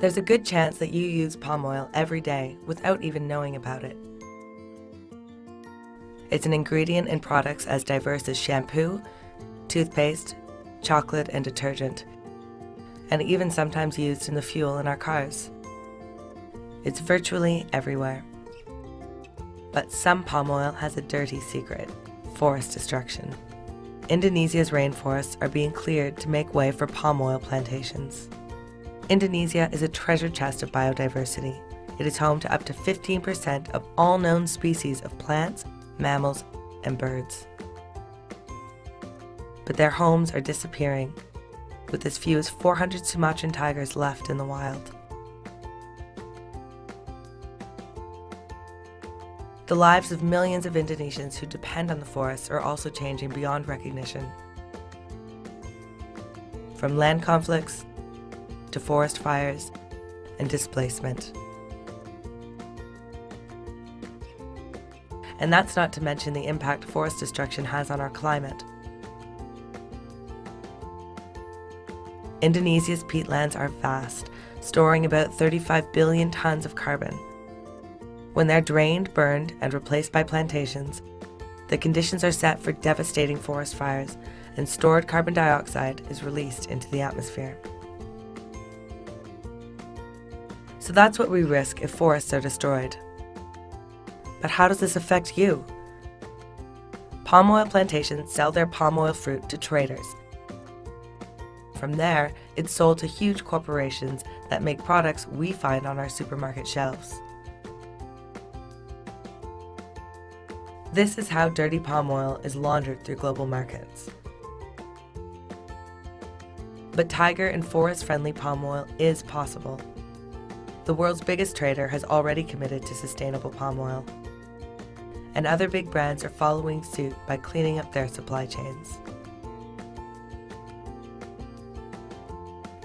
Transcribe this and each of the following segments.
There's a good chance that you use palm oil every day without even knowing about it. It's an ingredient in products as diverse as shampoo, toothpaste, chocolate, and detergent, and even sometimes used in the fuel in our cars. It's virtually everywhere. But some palm oil has a dirty secret: forest destruction. Indonesia's rainforests are being cleared to make way for palm oil plantations. Indonesia is a treasure chest of biodiversity. It is home to up to 15% of all known species of plants, mammals, and birds. But their homes are disappearing, with as few as 400 Sumatran tigers left in the wild. The lives of millions of Indonesians who depend on the forests are also changing beyond recognition. From land conflicts to forest fires and displacement. And that's not to mention the impact forest destruction has on our climate. Indonesia's peatlands are vast, storing about 35 billion tons of carbon. When they're drained, burned, and replaced by plantations, the conditions are set for devastating forest fires, and stored carbon dioxide is released into the atmosphere. So that's what we risk if forests are destroyed. But how does this affect you? Palm oil plantations sell their palm oil fruit to traders. From there, it's sold to huge corporations that make products we find on our supermarket shelves. This is how dirty palm oil is laundered through global markets. But tiger and forest-friendly palm oil is possible. The world's biggest trader has already committed to sustainable palm oil. And other big brands are following suit by cleaning up their supply chains.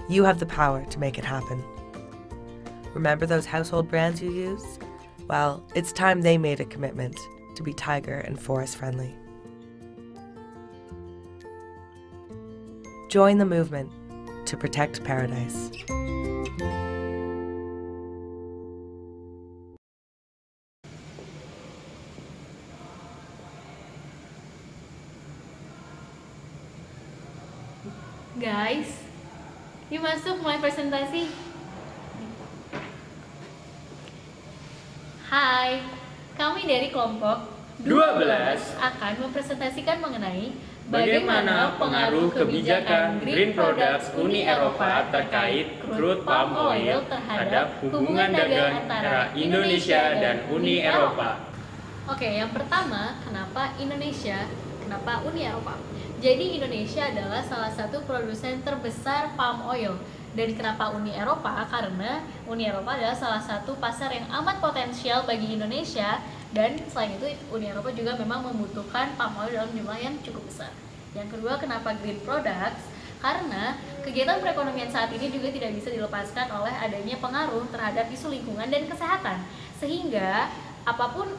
You have the power to make it happen. Remember those household brands you use? Well, it's time they made a commitment to be tiger and forest friendly. Join the movement to protect paradise. Guys, yuk masuk mulai presentasi. Hai, kami dari kelompok 12 akan mempresentasikan mengenai bagaimana pengaruh kebijakan Green Products Uni Eropa terkait crude palm oil terhadap hubungan dagang antara Indonesia dan Uni Eropa. Oke, yang pertama, kenapa Indonesia, kenapa Uni Eropa? Jadi Indonesia adalah salah satu produsen terbesar palm oil. Dan kenapa Uni Eropa? Karena Uni Eropa adalah salah satu pasar yang amat potensial bagi Indonesia. Dan selain itu Uni Eropa juga memang membutuhkan palm oil dalam jumlah yang cukup besar. Yang kedua, kenapa Green Products? Karena kegiatan perekonomian saat ini juga tidak bisa dilepaskan oleh adanya pengaruh terhadap isu lingkungan dan kesehatan. Sehingga apapun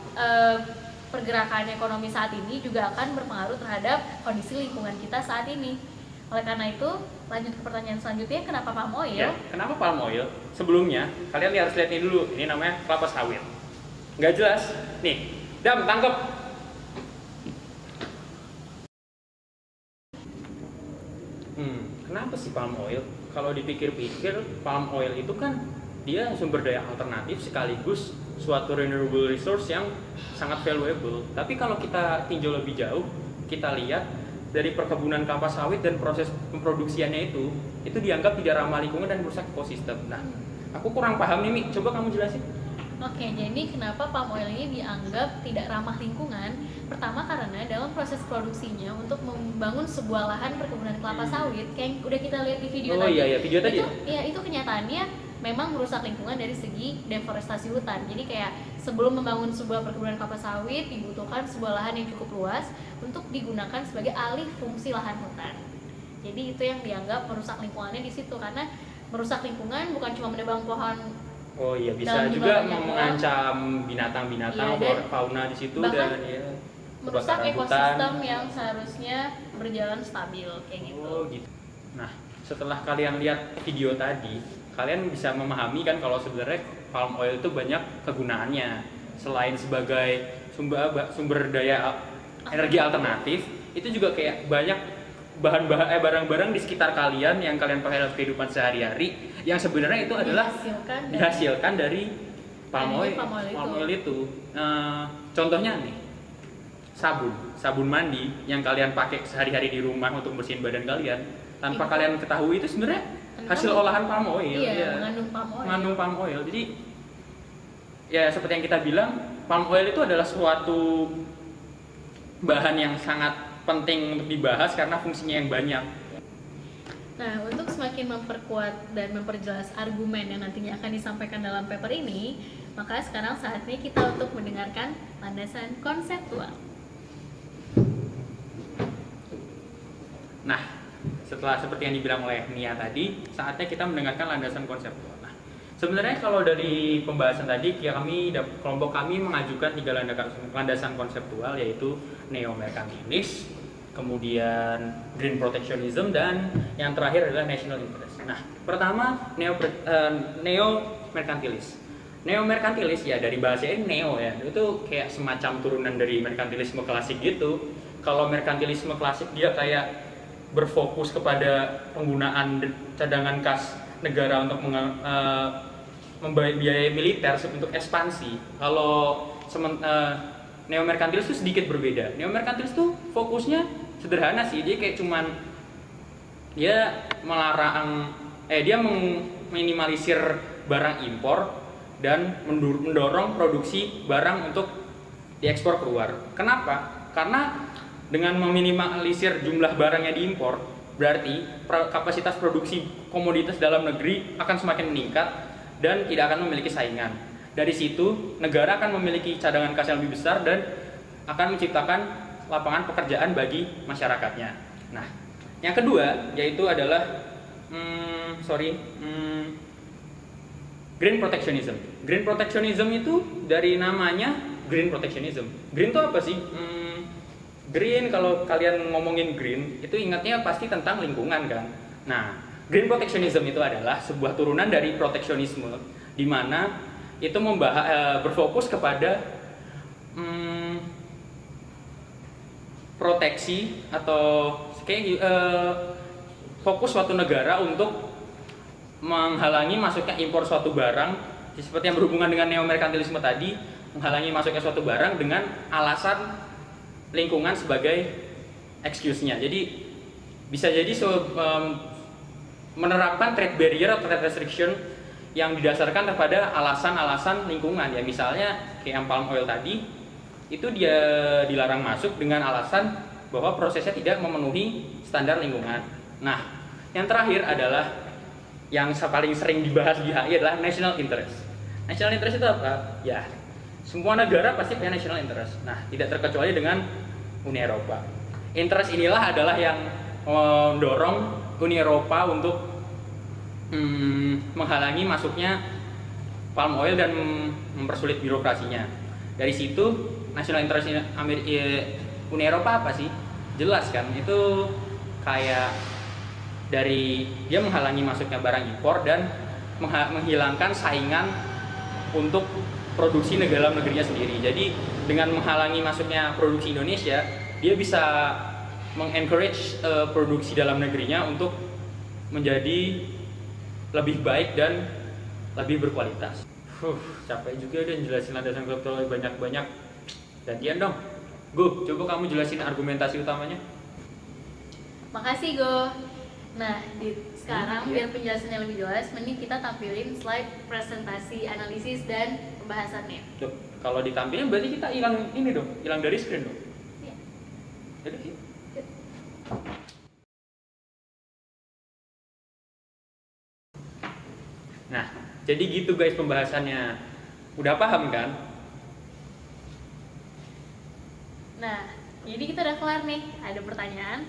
pergerakan ekonomi saat ini juga akan berpengaruh terhadap kondisi lingkungan kita saat ini. Oleh karena itu, lanjut ke pertanyaan selanjutnya, kenapa palm oil? Ya, kenapa palm oil? Sebelumnya, kalian harus lihat ini dulu. Ini namanya kelapa sawit. Nggak jelas. Nih, Dam, tangkep. Kenapa sih palm oil? Kalau dipikir-pikir, palm oil itu kan dia sumber daya alternatif sekaligus suatu renewable resource yang sangat valuable. Tapi kalau kita tinjau lebih jauh, kita lihat dari perkebunan kelapa sawit dan proses pemproduksiannya itu dianggap tidak ramah lingkungan dan merusak ekosistem. Nah, aku kurang paham nih, Mi. Coba kamu jelasin. Oke, jadi kenapa palm oil ini dianggap tidak ramah lingkungan? Pertama, karena dalam proses produksinya untuk membangun sebuah lahan perkebunan kelapa sawit, kayak yang udah kita lihat di video tadi. Oh iya, video tadi. Itu kenyataannya memang merusak lingkungan dari segi deforestasi hutan. Jadi kayak sebelum membangun sebuah perkebunan kelapa sawit dibutuhkan sebuah lahan yang cukup luas untuk digunakan sebagai alih fungsi lahan hutan. Jadi itu yang dianggap merusak lingkungannya di situ, karena merusak lingkungan bukan cuma menebang pohon. Oh iya, bisa juga mengancam binatang-binatang, fauna di situ, dan ya, merusak ekosistem yang seharusnya berjalan stabil kayak gitu. Oh gitu. Nah, setelah kalian lihat video tadi, kalian bisa memahami kan kalau sebenarnya palm oil itu banyak kegunaannya. Selain sebagai sumber daya energi alternatif, itu juga kayak banyak barang-barang di sekitar kalian yang kalian pakai dalam kehidupan sehari-hari yang sebenarnya itu adalah dihasilkan dari palm oil itu. Contohnya nih, sabun mandi yang kalian pakai sehari-hari di rumah untuk bersihin badan kalian, tanpa kalian ketahui itu sebenarnya hasil olahan palm oil. Iya, mengandung palm oil. Jadi ya seperti yang kita bilang, palm oil itu adalah suatu bahan yang sangat penting untuk dibahas karena fungsinya yang banyak. Nah, untuk semakin memperkuat dan memperjelas argumen yang nantinya akan disampaikan dalam paper ini, maka sekarang saatnya kita untuk mendengarkan landasan konseptual. Nah, setelah seperti yang dibilang oleh Nia tadi, saatnya kita mendengarkan landasan konseptual. Nah, sebenarnya kalau dari pembahasan tadi, kelompok kami mengajukan 3 landasan konseptual, yaitu neo-merkantilis, kemudian green protectionism, dan yang terakhir adalah national interest. Nah, pertama neo-merkantilis. Neo-merkantilis ya dari bahasanya neo ya, itu kayak semacam turunan dari merkantilisme klasik gitu. Kalau merkantilisme klasik dia kayak berfokus kepada penggunaan cadangan kas negara untuk membiayai militer untuk ekspansi. Kalau neo-merkantilis itu sedikit berbeda. Neo-merkantilis itu fokusnya sederhana sih, dia kayak cuman dia meminimalisir barang impor dan mendorong produksi barang untuk diekspor keluar. Kenapa? Karena dengan meminimalisir jumlah barang yang diimpor, berarti kapasitas produksi komoditas dalam negeri akan semakin meningkat dan tidak akan memiliki saingan. Dari situ, negara akan memiliki cadangan kas yang lebih besar dan akan menciptakan lapangan pekerjaan bagi masyarakatnya. Nah, yang kedua yaitu adalah green protectionism. Green protectionism itu dari namanya green protectionism. Green itu apa sih? Green, kalau kalian ngomongin green, itu ingatnya pasti tentang lingkungan kan. Nah, green protectionism itu adalah sebuah turunan dari proteksionisme, di mana itu berfokus kepada proteksi atau fokus suatu negara untuk menghalangi masuknya impor suatu barang, seperti yang berhubungan dengan neo-merkantilisme tadi, menghalangi masuknya suatu barang dengan alasan lingkungan sebagai excuse-nya. Jadi bisa jadi menerapkan trade barrier atau trade restriction yang didasarkan kepada alasan-alasan lingkungan. Ya misalnya kayak palm oil tadi, itu dia dilarang masuk dengan alasan bahwa prosesnya tidak memenuhi standar lingkungan. Nah, yang terakhir adalah yang paling sering dibahas di HI adalah national interest. National interest itu apa? Ya, semua negara pasti punya national interest. Nah, tidak terkecuali dengan Uni Eropa. Interest inilah adalah yang mendorong Uni Eropa untuk menghalangi masuknya palm oil dan mempersulit birokrasinya. Dari situ, national interest Uni Eropa apa sih? Jelas kan, itu kayak dari dia menghalangi masuknya barang impor dan menghilangkan saingan untuk produksi dalam negerinya sendiri. Jadi dengan menghalangi masuknya produksi Indonesia, dia bisa mengencourage produksi dalam negerinya untuk menjadi lebih baik dan lebih berkualitas. Capek juga dan jelasin landasan konseptual banyak-banyak. Gantian dong. Go, coba kamu jelasin argumentasi utamanya. Makasih Go. Nah, sekarang biar penjelasannya lebih jelas, mending kita tampilin slide presentasi, analisis, dan pembahasannya. Loh, kalau ditampilin berarti kita hilang ini dong, hilang dari screen dong. Iya. Jadi nah, jadi gitu guys pembahasannya. Udah paham kan? Nah, jadi kita udah kelar nih. Ada pertanyaan?